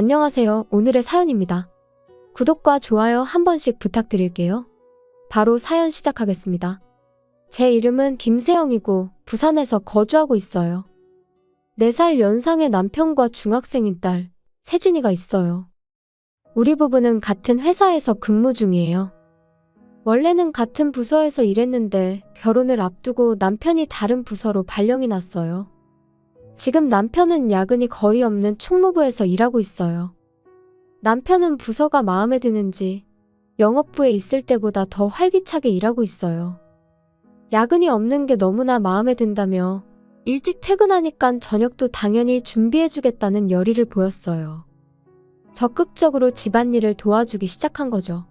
안녕하세요. 오늘의 사연입니다. 구독과 좋아요 한 번씩 부탁드릴게요. 바로 사연 시작하겠습니다. 제 이름은 김세영이고 부산에서 거주하고 있어요. 4살 연상의 남편과 중학생인 딸, 세진이가 있어요. 우리 부부는 같은 회사에서 근무 중이에요. 원래는 같은 부서에서 일했는데 결혼을 앞두고 남편이 다른 부서로 발령이 났어요. 지금 남편은 야근이 거의 없는 총무부에서 일하고 있어요. 남편은 부서가 마음에 드는지 영업부에 있을 때보다 더 활기차게 일하고 있어요. 야근이 없는 게 너무나 마음에 든다며 일찍 퇴근하니깐 저녁도 당연히 준비해주겠다는 열의를 보였어요. 적극적으로 집안일을 도와주기 시작한 거죠.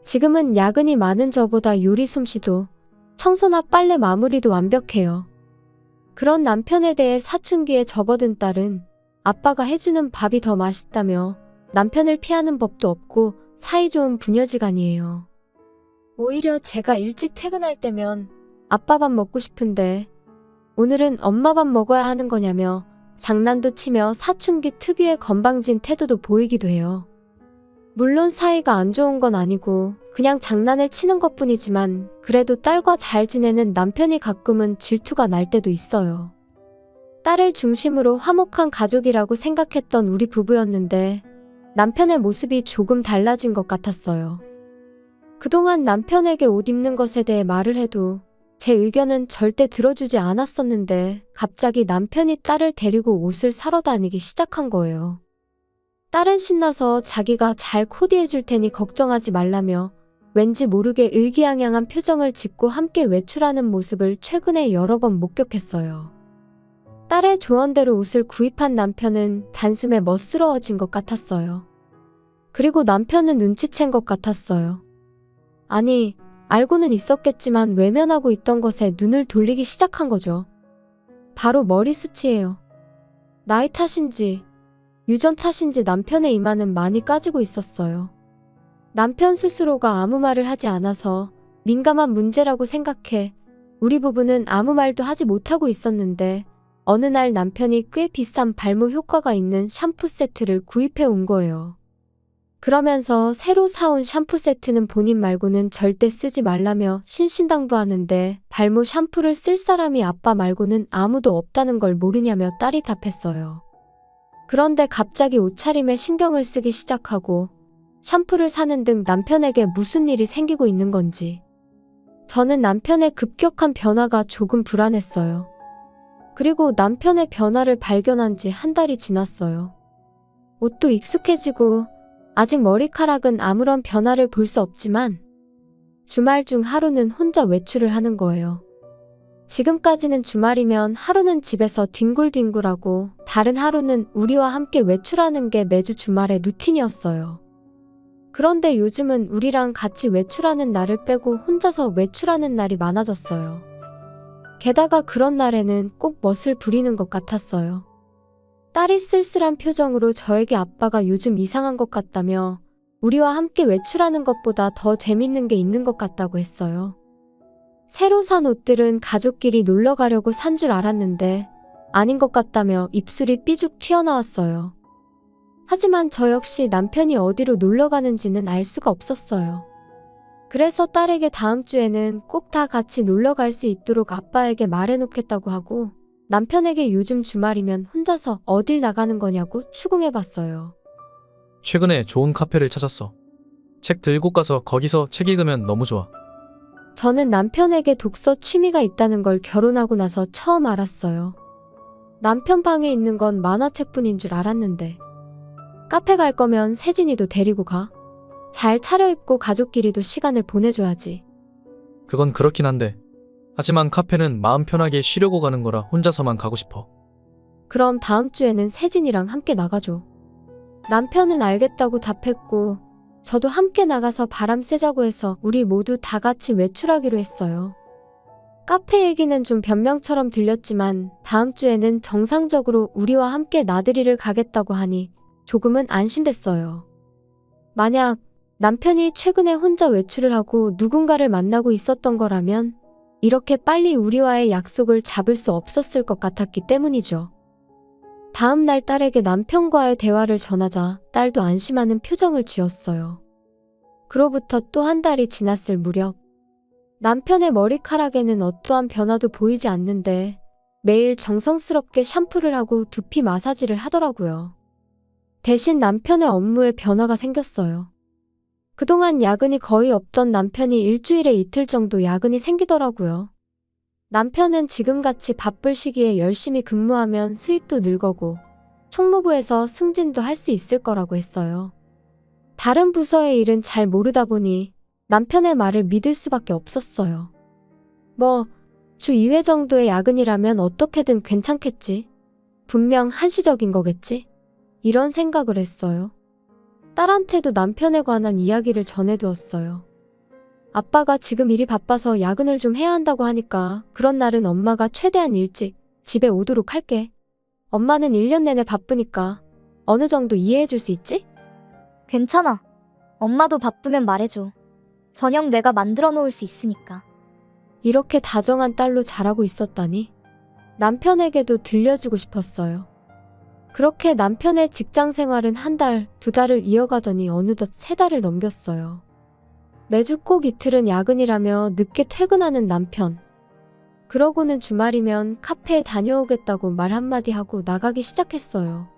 지금은 야근이 많은 저보다 요리 솜씨도 청소나 빨래 마무리도 완벽해요. 그런 남편에 대해 사춘기에 접어든 딸은 아빠가 해주는 밥이 더 맛있다며 남편을 피하는 법도 없고 사이좋은 부녀지간이에요. 오히려 제가 일찍 퇴근할 때면 아빠 밥 먹고 싶은데 오늘은 엄마 밥 먹어야 하는 거냐며 장난도 치며 사춘기 특유의 건방진 태도도 보이기도 해요. 물론 사이가 안 좋은 건 아니고 그냥 장난을 치는 것뿐이지만 그래도 딸과 잘 지내는 남편이 가끔은 질투가 날 때도 있어요. 딸을 중심으로 화목한 가족이라고 생각했던 우리 부부였는데 남편의 모습이 조금 달라진 것 같았어요. 그동안 남편에게 옷 입는 것에 대해 말을 해도 제 의견은 절대 들어주지 않았었는데 갑자기 남편이 딸을 데리고 옷을 사러 다니기 시작한 거예요. 딸은 신나서 자기가 잘 코디해 줄 테니 걱정하지 말라며 왠지 모르게 의기양양한 표정을 짓고 함께 외출하는 모습을 최근에 여러 번 목격했어요. 딸의 조언대로 옷을 구입한 남편은 단숨에 멋스러워진 것 같았어요. 그리고 남편은 눈치챈 것 같았어요. 아니, 알고는 있었겠지만 외면하고 있던 것에 눈을 돌리기 시작한 거죠. 바로 머리숱이에요. 나이 탓인지 유전 탓인지 남편의 이마는 많이 까지고 있었어요. 남편 스스로가 아무 말을 하지 않아서 민감한 문제라고 생각해 우리 부부는 아무 말도 하지 못하고 있었는데 어느 날 남편이 꽤 비싼 발모 효과가 있는 샴푸 세트를 구입해 온 거예요. 그러면서 새로 사온 샴푸 세트는 본인 말고는 절대 쓰지 말라며 신신당부하는데 발모 샴푸를 쓸 사람이 아빠 말고는 아무도 없다는 걸 모르냐며 딸이 답했어요. 그런데 갑자기 옷차림에 신경을 쓰기 시작하고 샴푸를 사는 등 남편에게 무슨 일이 생기고 있는 건지. 저는 남편의 급격한 변화가 조금 불안했어요. 그리고 남편의 변화를 발견한 지 한 달이 지났어요. 옷도 익숙해지고 아직 머리카락은 아무런 변화를 볼 수 없지만 주말 중 하루는 혼자 외출을 하는 거예요. 지금까지는 주말이면 하루는 집에서 뒹굴뒹굴하고 다른 하루는 우리와 함께 외출하는 게 매주 주말의 루틴이었어요. 그런데 요즘은 우리랑 같이 외출하는 날을 빼고 혼자서 외출하는 날이 많아졌어요. 게다가 그런 날에는 꼭 멋을 부리는 것 같았어요. 딸이 쓸쓸한 표정으로 저에게 아빠가 요즘 이상한 것 같다며 우리와 함께 외출하는 것보다 더 재밌는 게 있는 것 같다고 했어요. 새로 산 옷들은 가족끼리 놀러 가려고 산 줄 알았는데 아닌 것 같다며 입술이 삐죽 튀어나왔어요. 하지만 저 역시 남편이 어디로 놀러 가는지는 알 수가 없었어요. 그래서 딸에게 다음 주에는 꼭 다 같이 놀러 갈 수 있도록 아빠에게 말해놓겠다고 하고 남편에게 요즘 주말이면 혼자서 어딜 나가는 거냐고 추궁해봤어요. 최근에 좋은 카페를 찾았어. 책 들고 가서 거기서 책 읽으면 너무 좋아. 저는 남편에게 독서 취미가 있다는 걸 결혼하고 나서 처음 알았어요. 남편 방에 있는 건 만화책뿐인 줄 알았는데. 카페 갈 거면 세진이도 데리고 가. 잘 차려입고 가족끼리도 시간을 보내줘야지. 그건 그렇긴 한데. 하지만 카페는 마음 편하게 쉬려고 가는 거라 혼자서만 가고 싶어. 그럼 다음 주에는 세진이랑 함께 나가줘. 남편은 알겠다고 답했고 저도 함께 나가서 바람 쐬자고 해서 우리 모두 다 같이 외출하기로 했어요. 카페 얘기는 좀 변명처럼 들렸지만 다음 주에는 정상적으로 우리와 함께 나들이를 가겠다고 하니 조금은 안심됐어요. 만약 남편이 최근에 혼자 외출을 하고 누군가를 만나고 있었던 거라면 이렇게 빨리 우리와의 약속을 잡을 수 없었을 것 같았기 때문이죠. 다음 날 딸에게 남편과의 대화를 전하자 딸도 안심하는 표정을 지었어요. 그로부터 또 한 달이 지났을 무렵 남편의 머리카락에는 어떠한 변화도 보이지 않는데 매일 정성스럽게 샴푸를 하고 두피 마사지를 하더라고요. 대신 남편의 업무에 변화가 생겼어요. 그동안 야근이 거의 없던 남편이 일주일에 이틀 정도 야근이 생기더라고요. 남편은 지금같이 바쁠 시기에 열심히 근무하면 수입도 늘거고 총무부에서 승진도 할 수 있을 거라고 했어요. 다른 부서의 일은 잘 모르다 보니 남편의 말을 믿을 수밖에 없었어요. 주 2회 정도의 야근이라면 어떻게든 괜찮겠지. 분명 한시적인 거겠지. 이런 생각을 했어요. 딸한테도 남편에 관한 이야기를 전해두었어요. 아빠가 지금 일이 바빠서 야근을 좀 해야 한다고 하니까 그런 날은 엄마가 최대한 일찍 집에 오도록 할게. 엄마는 1년 내내 바쁘니까 어느 정도 이해해 줄 수 있지? 괜찮아. 엄마도 바쁘면 말해줘. 저녁 내가 만들어 놓을 수 있으니까. 이렇게 다정한 딸로 자라고 있었다니 남편에게도 들려주고 싶었어요. 그렇게 남편의 직장 생활은 한 달, 2달을 이어가더니 어느덧 3달을 넘겼어요. 매주 꼭 이틀은 야근이라며 늦게 퇴근하는 남편. 그러고는 주말이면 카페에 다녀오겠다고 말 한마디 하고 나가기 시작했어요.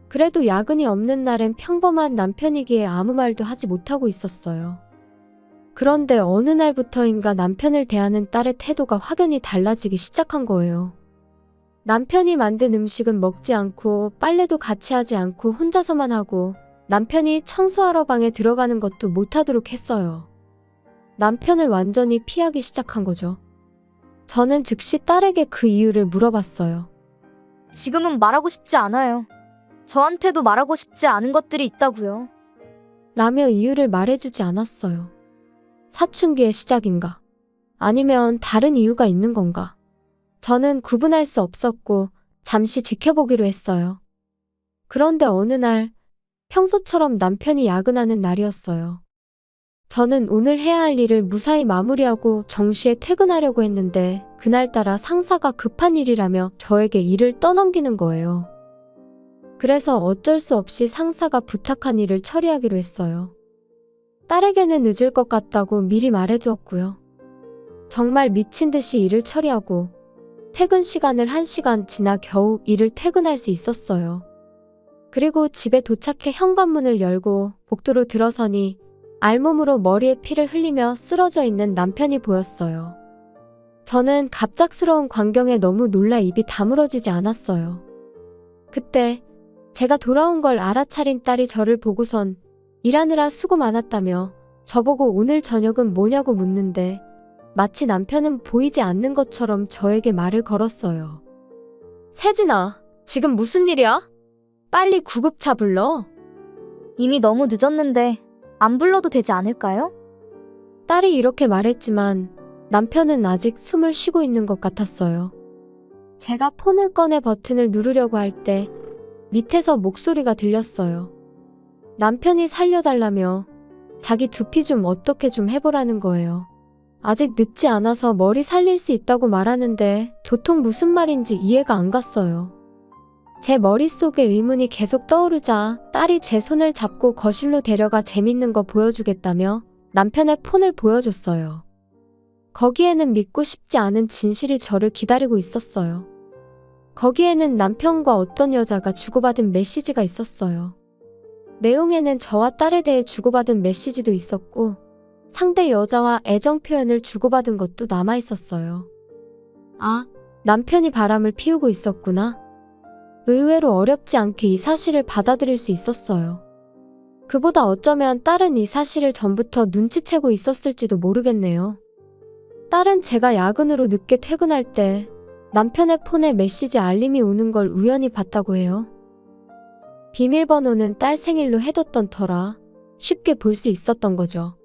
그래도 야근이 없는 날엔 평범한 남편이기에 아무 말도 하지 못하고 있었어요. 그런데 어느 날부터인가 남편을 대하는 딸의 태도가 확연히 달라지기 시작한 거예요. 남편이 만든 음식은 먹지 않고 빨래도 같이 하지 않고 혼자서만 하고 남편이 청소하러 방에 들어가는 것도 못하도록 했어요. 남편을 완전히 피하기 시작한 거죠. 저는 즉시 딸에게 그 이유를 물어봤어요. 지금은 말하고 싶지 않아요. 저한테도 말하고 싶지 않은 것들이 있다고요. 라며 이유를 말해주지 않았어요. 사춘기의 시작인가? 아니면 다른 이유가 있는 건가? 저는 구분할 수 없었고 잠시 지켜보기로 했어요. 그런데 어느 날 평소처럼 남편이 야근하는 날이었어요. 저는 오늘 해야 할 일을 무사히 마무리하고 정시에 퇴근하려고 했는데 그날따라 상사가 급한 일이라며 저에게 일을 떠넘기는 거예요. 그래서 어쩔 수 없이 상사가 부탁한 일을 처리하기로 했어요. 딸에게는 늦을 것 같다고 미리 말해두었고요. 정말 미친 듯이 일을 처리하고 퇴근 시간을 1시간 지나 겨우 일을 퇴근할 수 있었어요. 그리고 집에 도착해 현관문을 열고 복도로 들어서니 알몸으로 머리에 피를 흘리며 쓰러져 있는 남편이 보였어요. 저는 갑작스러운 광경에 너무 놀라 입이 다물어지지 않았어요. 그때 제가 돌아온 걸 알아차린 딸이 저를 보고선 일하느라 수고 많았다며 저보고 오늘 저녁은 뭐냐고 묻는데 마치 남편은 보이지 않는 것처럼 저에게 말을 걸었어요. 세진아, 지금 무슨 일이야? 빨리 구급차 불러. 이미 너무 늦었는데 안 불러도 되지 않을까요? 딸이 이렇게 말했지만 남편은 아직 숨을 쉬고 있는 것 같았어요. 제가 폰을 꺼내 버튼을 누르려고 할 때 밑에서 목소리가 들렸어요. 남편이 살려달라며 자기 두피 좀 어떻게 좀 해보라는 거예요. 아직 늦지 않아서 머리 살릴 수 있다고 말하는데 도통 무슨 말인지 이해가 안 갔어요. 제 머릿속에 의문이 계속 떠오르자 딸이 제 손을 잡고 거실로 데려가 재밌는 거 보여주겠다며 남편의 폰을 보여줬어요. 거기에는 믿고 싶지 않은 진실이 저를 기다리고 있었어요. 거기에는 남편과 어떤 여자가 주고받은 메시지가 있었어요. 내용에는 저와 딸에 대해 주고받은 메시지도 있었고 상대 여자와 애정 표현을 주고받은 것도 남아 있었어요. 아, 남편이 바람을 피우고 있었구나. 의외로 어렵지 않게 이 사실을 받아들일 수 있었어요. 그보다 어쩌면 딸은 이 사실을 전부터 눈치채고 있었을지도 모르겠네요. 딸은 제가 야근으로 늦게 퇴근할 때 남편의 폰에 메시지 알림이 오는 걸 우연히 봤다고 해요. 비밀번호는 딸 생일로 해뒀던 터라 쉽게 볼 수 있었던 거죠.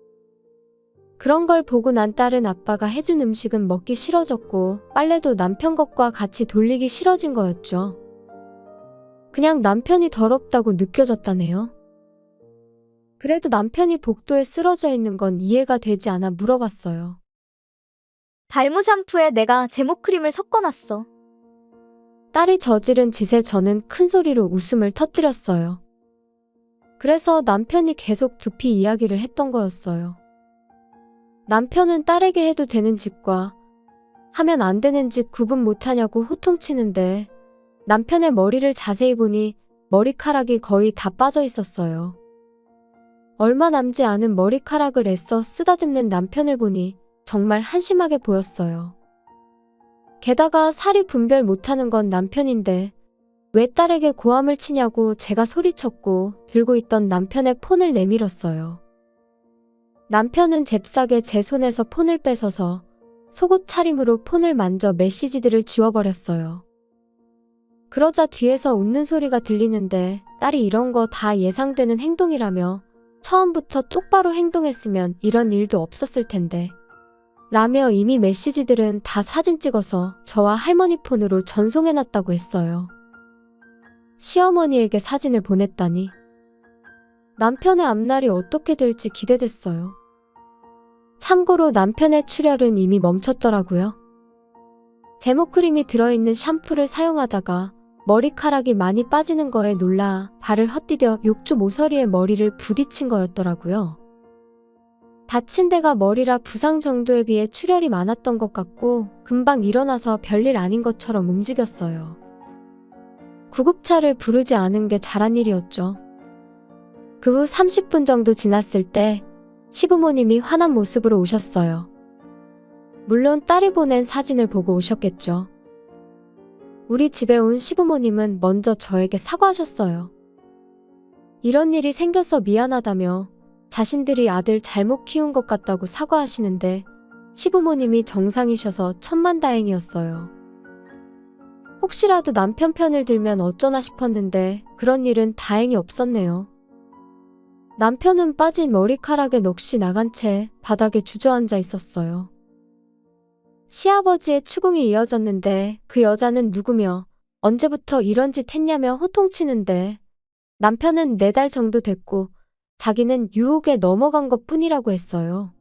그런 걸 보고 난 딸은 아빠가 해준 음식은 먹기 싫어졌고 빨래도 남편 것과 같이 돌리기 싫어진 거였죠. 그냥 남편이 더럽다고 느껴졌다네요. 그래도 남편이 복도에 쓰러져 있는 건 이해가 되지 않아 물어봤어요. 발모 샴푸에 내가 제모 크림을 섞어놨어. 딸이 저지른 짓에 저는 큰 소리로 웃음을 터뜨렸어요. 그래서 남편이 계속 두피 이야기를 했던 거였어요. 남편은 딸에게 해도 되는 짓과 하면 안 되는 짓 구분 못하냐고 호통치는데 남편의 머리를 자세히 보니 머리카락이 거의 다 빠져 있었어요. 얼마 남지 않은 머리카락을 애써 쓰다듬는 남편을 보니 정말 한심하게 보였어요. 게다가 살이 분별 못하는 건 남편인데 왜 딸에게 고함을 치냐고 제가 소리쳤고 들고 있던 남편의 폰을 내밀었어요. 남편은 잽싸게 제 손에서 폰을 뺏어서 속옷 차림으로 폰을 만져 메시지들을 지워버렸어요. 그러자 뒤에서 웃는 소리가 들리는데 딸이 이런 거 다 예상되는 행동이라며 처음부터 똑바로 행동했으면 이런 일도 없었을 텐데 라며 이미 메시지들은 다 사진 찍어서 저와 할머니 폰으로 전송해놨다고 했어요. 시어머니에게 사진을 보냈다니 남편의 앞날이 어떻게 될지 기대됐어요. 참고로 남편의 출혈은 이미 멈췄더라고요. 제모크림이 들어있는 샴푸를 사용하다가 머리카락이 많이 빠지는 거에 놀라 발을 헛디뎌 욕조 모서리에 머리를 부딪힌 거였더라고요. 다친 데가 머리라 부상 정도에 비해 출혈이 많았던 것 같고 금방 일어나서 별일 아닌 것처럼 움직였어요. 구급차를 부르지 않은 게 잘한 일이었죠. 그 후 30분 정도 지났을 때 시부모님이 화난 모습으로 오셨어요. 물론 딸이 보낸 사진을 보고 오셨겠죠. 우리 집에 온 시부모님은 먼저 저에게 사과하셨어요. 이런 일이 생겨서 미안하다며 자신들이 아들 잘못 키운 것 같다고 사과하시는데 시부모님이 정상이셔서 천만다행이었어요. 혹시라도 남편 편을 들면 어쩌나 싶었는데 그런 일은 다행히 없었네요. 남편은 빠진 머리카락에 넋이 나간 채 바닥에 주저앉아 있었어요. 시아버지의 추궁이 이어졌는데 그 여자는 누구며 언제부터 이런 짓 했냐며 호통치는데 남편은 4달 정도 됐고 자기는 유혹에 넘어간 것 뿐이라고 했어요.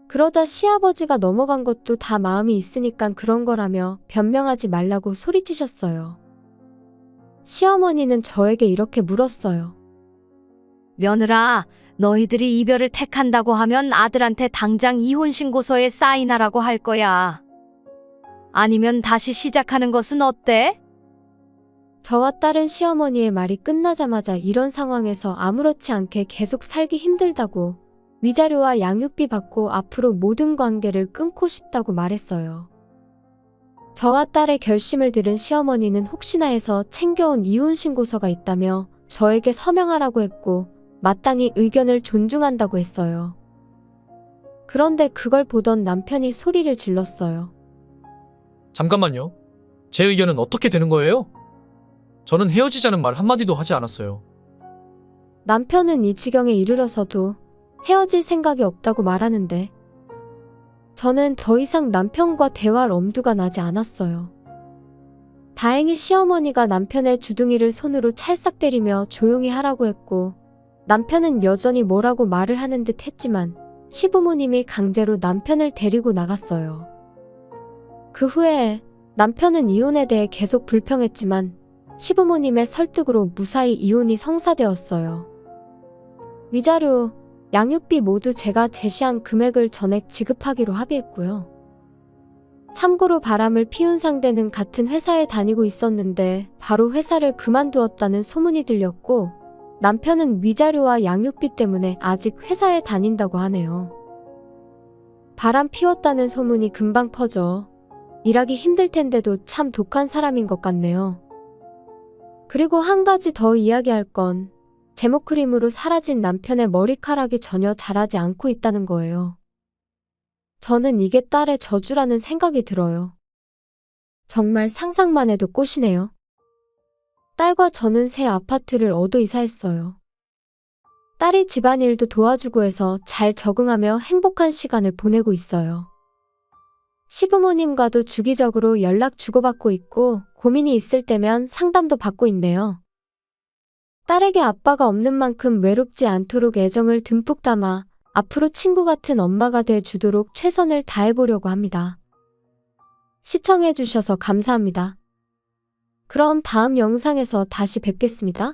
그러자 시아버지가 넘어간 것도 다 마음이 있으니까 그런 거라며 변명하지 말라고 소리치셨어요. 시어머니는 저에게 이렇게 물었어요. 며느라, 너희들이 이별을 택한다고 하면 아들한테 당장 이혼 신고서에 사인하라고 할 거야. 아니면 다시 시작하는 것은 어때? 저와 딸은 시어머니의 말이 끝나자마자 이런 상황에서 아무렇지 않게 계속 살기 힘들다고 위자료와 양육비 받고 앞으로 모든 관계를 끊고 싶다고 말했어요. 저와 딸의 결심을 들은 시어머니는 혹시나 해서 챙겨온 이혼 신고서가 있다며 저에게 서명하라고 했고 마땅히 의견을 존중한다고 했어요. 그런데 그걸 보던 남편이 소리를 질렀어요. 잠깐만요. 제 의견은 어떻게 되는 거예요? 저는 헤어지자는 말 한마디도 하지 않았어요. 남편은 이 지경에 이르러서도 헤어질 생각이 없다고 말하는데 저는 더 이상 남편과 대화할 엄두가 나지 않았어요. 다행히 시어머니가 남편의 주둥이를 손으로 찰싹 때리며 조용히 하라고 했고 남편은 여전히 뭐라고 말을 하는 듯 했지만 시부모님이 강제로 남편을 데리고 나갔어요. 그 후에 남편은 이혼에 대해 계속 불평했지만 시부모님의 설득으로 무사히 이혼이 성사되었어요. 위자료, 양육비 모두 제가 제시한 금액을 전액 지급하기로 합의했고요. 참고로 바람을 피운 상대는 같은 회사에 다니고 있었는데 바로 회사를 그만두었다는 소문이 들렸고 남편은 위자료와 양육비 때문에 아직 회사에 다닌다고 하네요. 바람 피웠다는 소문이 금방 퍼져 일하기 힘들 텐데도 참 독한 사람인 것 같네요. 그리고 한 가지 더 이야기할 건 제모크림으로 사라진 남편의 머리카락이 전혀 자라지 않고 있다는 거예요. 저는 이게 딸의 저주라는 생각이 들어요. 정말 상상만 해도 꽃이네요. 딸과 저는 새 아파트를 얻어 이사했어요. 딸이 집안일도 도와주고 해서 잘 적응하며 행복한 시간을 보내고 있어요. 시부모님과도 주기적으로 연락 주고받고 있고 고민이 있을 때면 상담도 받고 있네요. 딸에게 아빠가 없는 만큼 외롭지 않도록 애정을 듬뿍 담아 앞으로 친구 같은 엄마가 돼 주도록 최선을 다해보려고 합니다. 시청해주셔서 감사합니다. 그럼 다음 영상에서 다시 뵙겠습니다.